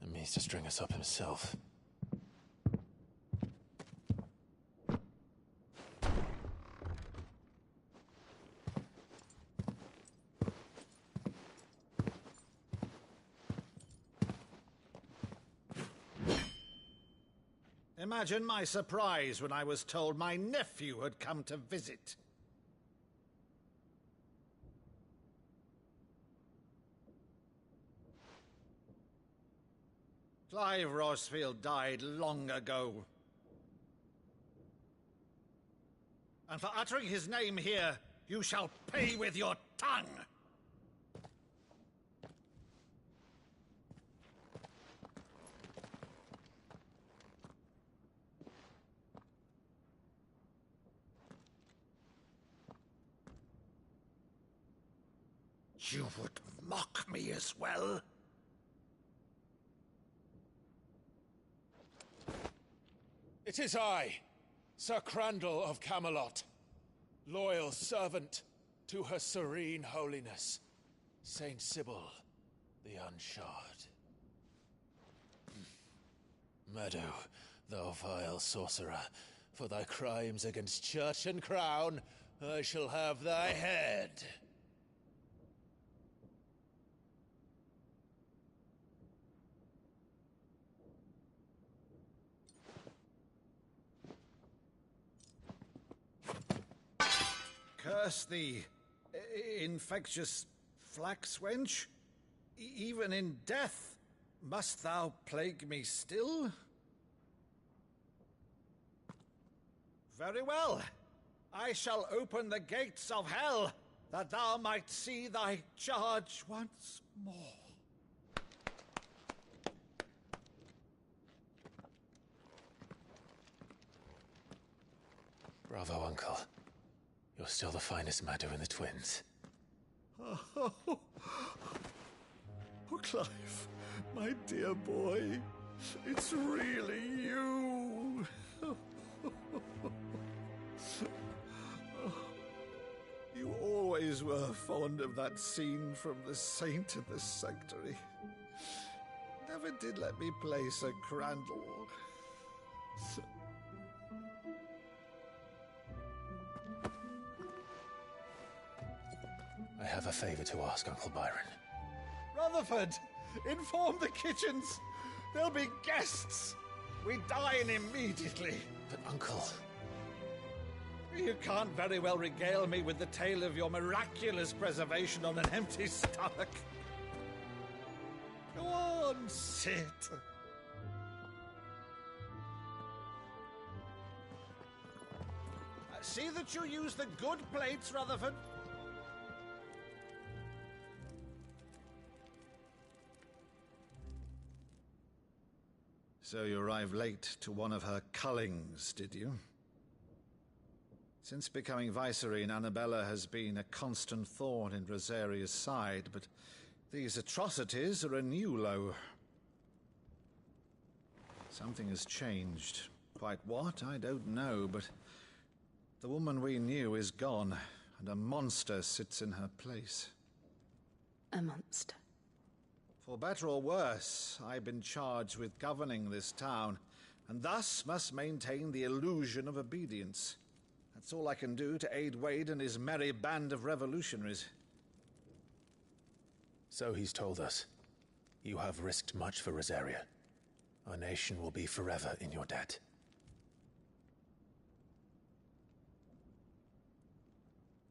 And means to string us up himself. Imagine my surprise when I was told my nephew had come to visit. Clive Rosfield died long ago. And for uttering his name here, you shall pay with your tongue! You would mock me as well? It is I, Sir Crandall of Camelot, loyal servant to Her Serene Holiness, Saint Sybil the Unshod. Meadow, thou vile sorcerer, for thy crimes against church and crown, I shall have thy head. Curse thee, infectious flax wench. Even in death, must thou plague me still? Very well. I shall open the gates of hell, that thou might see thy charge once more. Bravo, Uncle. You're still the finest Meadow in the twins. Oh, Clive, my dear boy, it's really you. You always were fond of that scene from The Saint in the Sanctuary. Never did let me play Sir Crandall. I have a favor to ask, Uncle Byron. Rutherford, inform the kitchens. There'll be guests. We dine immediately. But, Uncle... You can't very well regale me with the tale of your miraculous preservation on an empty stomach. Go on, sit. See that you use the good plates, Rutherford. So you arrived late to one of her cullings, did you? Since becoming Vicereine, Annabella has been a constant thorn in Rosaria's side, but these atrocities are a new low. Something has changed. Quite what, I don't know, but the woman we knew is gone, and a monster sits in her place. A monster? For better or worse, I've been charged with governing this town, and thus must maintain the illusion of obedience. That's all I can do to aid Wade and his merry band of revolutionaries. So he's told us. You have risked much for Rosaria. Our nation will be forever in your debt.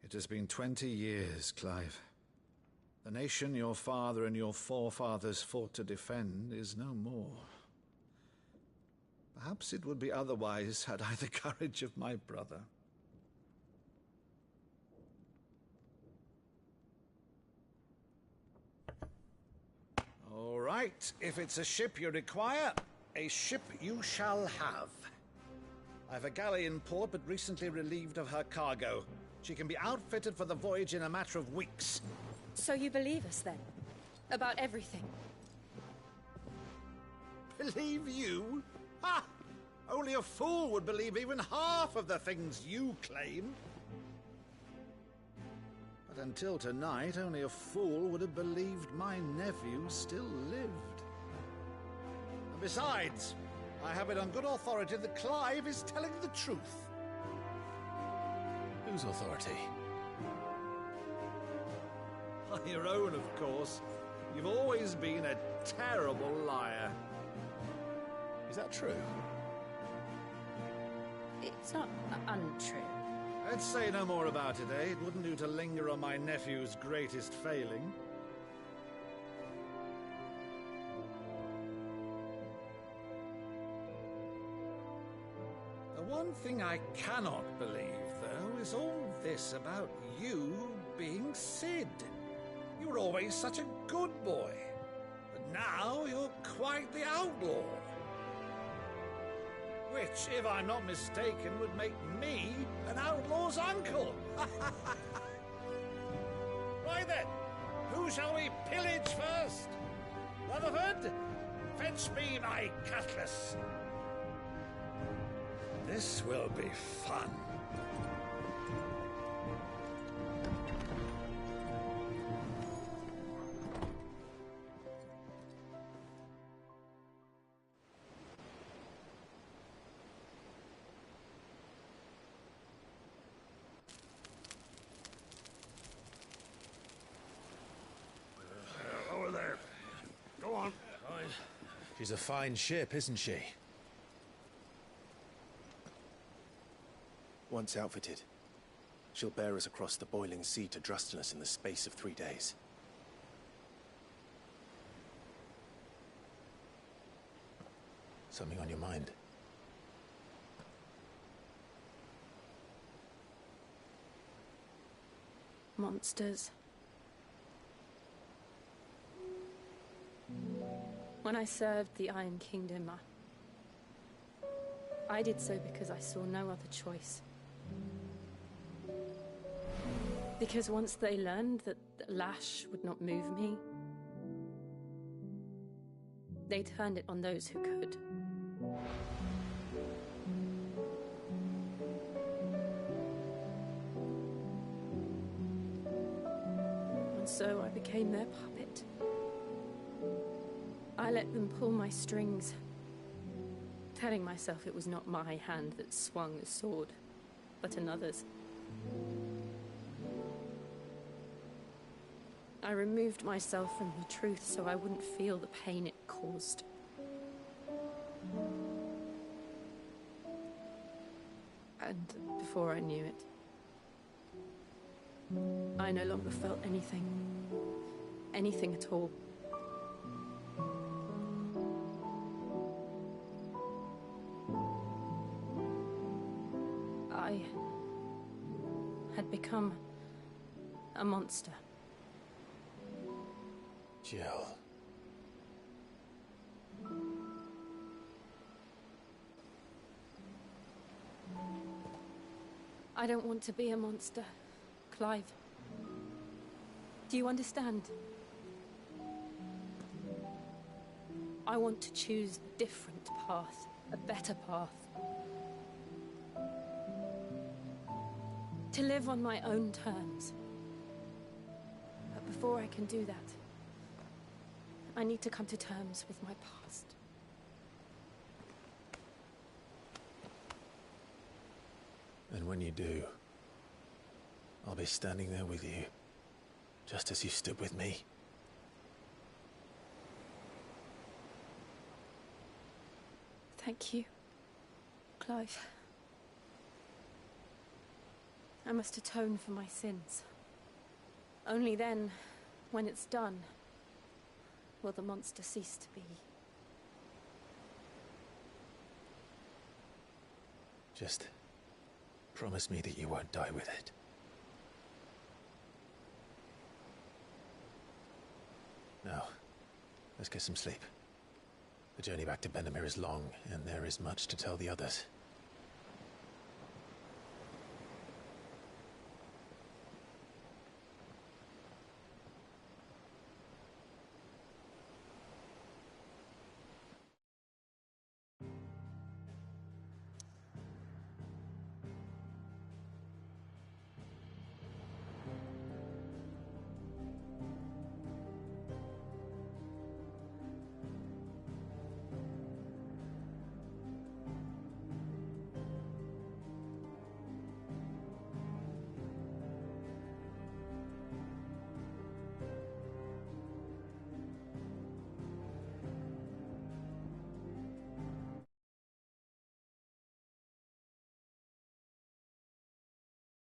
It has been 20 years, Clive. The nation your father and your forefathers fought to defend is no more. Perhaps it would be otherwise had I the courage of my brother. All right, if it's a ship you require, a ship you shall have. I've a galley in port, but recently relieved of her cargo. She can be outfitted for the voyage in a matter of weeks. So you believe us, then? About everything? Believe you? Ha! Only a fool would believe even half of the things you claim. But until tonight, only a fool would have believed my nephew still lived. And besides, I have it on good authority that Clive is telling the truth. Whose authority? Your own, of course. You've always been a terrible liar. Is that true? It's not untrue. Let's say no more about it, eh? It wouldn't do to linger on my nephew's greatest failing. The one thing I cannot believe, though, is all this about you being Sid. You were always such a good boy, but now you're quite the outlaw. Which, if I'm not mistaken, would make me an outlaw's uncle. Right then, who shall we pillage first? Rutherford, fetch me my cutlass. This will be fun. Over there. Go on. She's a fine ship, isn't she? Once outfitted, she'll bear us across the boiling sea to Drustenus in the space of 3 days. Something on your mind? Monsters. When I served the Iron Kingdom, I did so because I saw no other choice. Because once they learned that the lash would not move me, they turned it on those who could. And so I became their puppet. I let them pull my strings, telling myself it was not my hand that swung a sword, but another's. I removed myself from the truth so I wouldn't feel the pain it caused. And before I knew it, I no longer felt anything. Anything at all. I had become a monster. Jill. I don't want to be a monster, Clive. Do you understand? I want to choose a different path, a better path. To live on my own terms. But before I can do that, I need to come to terms with my past. And when you do, I'll be standing there with you, just as you stood with me. Thank you, Clive. I must atone for my sins. Only then, when it's done, will the monster cease to be. Just promise me that you won't die with it. Now, let's get some sleep. The journey back to Benamir is long, and there is much to tell the others.